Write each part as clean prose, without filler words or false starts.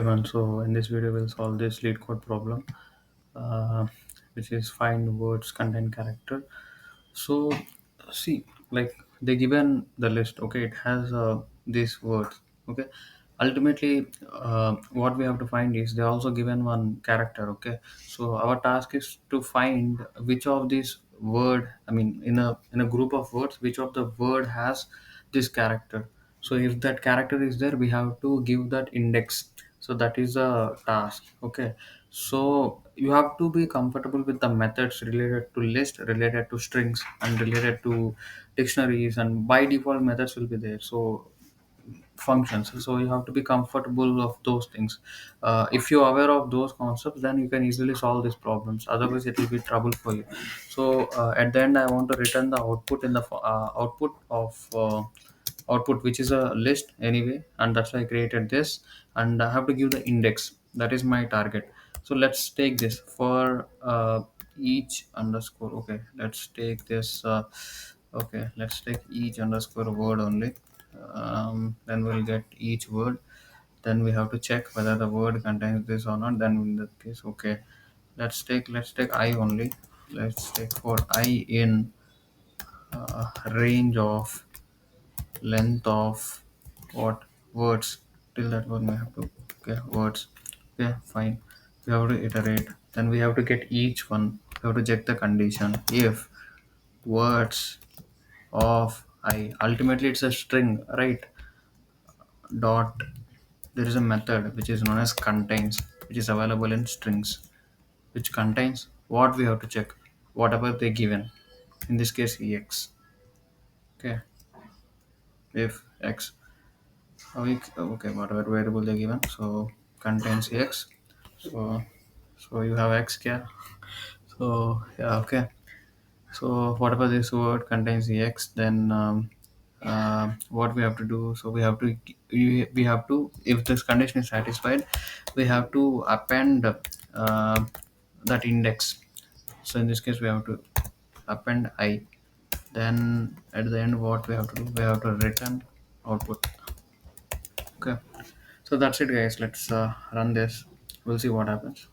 everyone. So in this video, we'll solve this lead code problem, uh, which is find words, content, character. So see, like they given the list. Okay, it has these words. Okay, ultimately, what we have to find is they also given one character. Okay, so our task is to find which of these word. I mean, in a group of words, which of the word has this character. So if that character is there, we have to give that index. So that is a task. Okay, so you have to be comfortable with the methods related to list, related to strings, and related to dictionaries, and by default methods will be there. So functions, so you have to be comfortable of those things. If you're aware of those concepts, then you can easily solve these problems, otherwise it will be trouble for you. So at the end, I want to return the output in the output of output, which is a list anyway, and that's why I created this. And I have to give the index, that is my target. So let's take this for each underscore. Okay, let's take this okay, let's take each underscore word only. Then we'll get each word. Then we have to check whether the word contains this or not. Then in that case, okay, let's take I only. Let's take for I in range of length of what words, till that one we have to. Okay, words. Okay, fine, we have to iterate. Then we have to get each one. We have to check the condition. If words of I, ultimately it's a string, right? Dot, there is a method which is known as contains, which is available in strings, which contains what we have to check, whatever they given, in this case ex. Okay, if x, okay, whatever variable they given, so contains x. So you have x here. So yeah, okay. So whatever this word contains the x, then what we have to do, so we have to, if this condition is satisfied, we have to append that index. So in this case, we have to append I. Then at the end, what we have to do, we have to return output. Okay, so that's it, guys. Let's run this. We'll see what happens.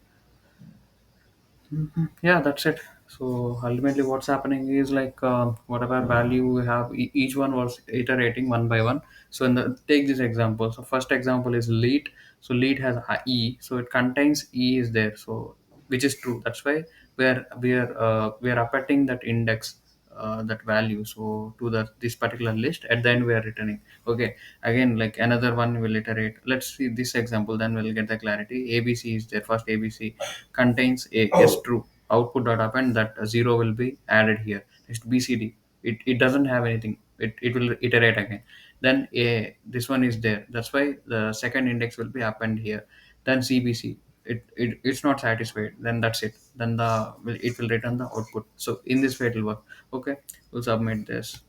Yeah, that's it. So ultimately what's happening is, like, whatever value we have, each one was iterating one by one. So in the, take this example. So first example is lead. So lead has a e, so it contains e is there, so which is true. That's why we are appending that index, that value, so to the this particular list. At the end, we are returning. Okay, again, like another one will iterate. Let's see this example, then we'll get the clarity. ABC is there. First ABC contains a is true. Output dot append, that zero will be added here. Next BCD, it doesn't have anything. It will iterate again. Then a, this one is there. That's why the second index will be append here. Then CBC, it's not satisfied. Then that's it. Then it will return the output. So in this way it will work. Okay, we'll submit this.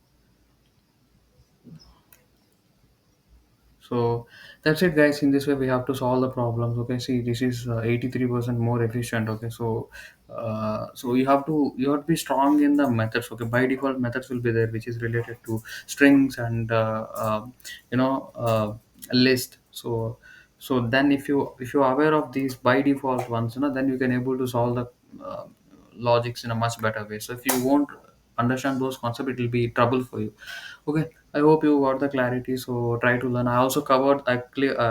So that's it, guys. In this way, we have to solve the problems. Okay, see, this is 83% more efficient. Okay, so so you have to be strong in the methods. Okay, by default methods will be there, which is related to strings and you know list. So then if you're aware of these by default ones, then you can able to solve the uh, logics in a much better way. So if you won't understand those concepts, it will be trouble for you. Okay, I hope you got the clarity. So try to learn. I also covered. I created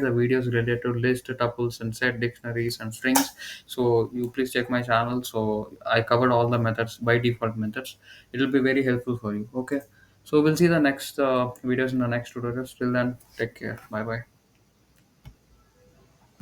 the videos related to list, tuples, and set dictionaries and strings. So you please check my channel. So I covered all the methods, by default methods. It will be very helpful for you. Okay. So we'll see the next videos in the next tutorials. Till then, take care. Bye bye.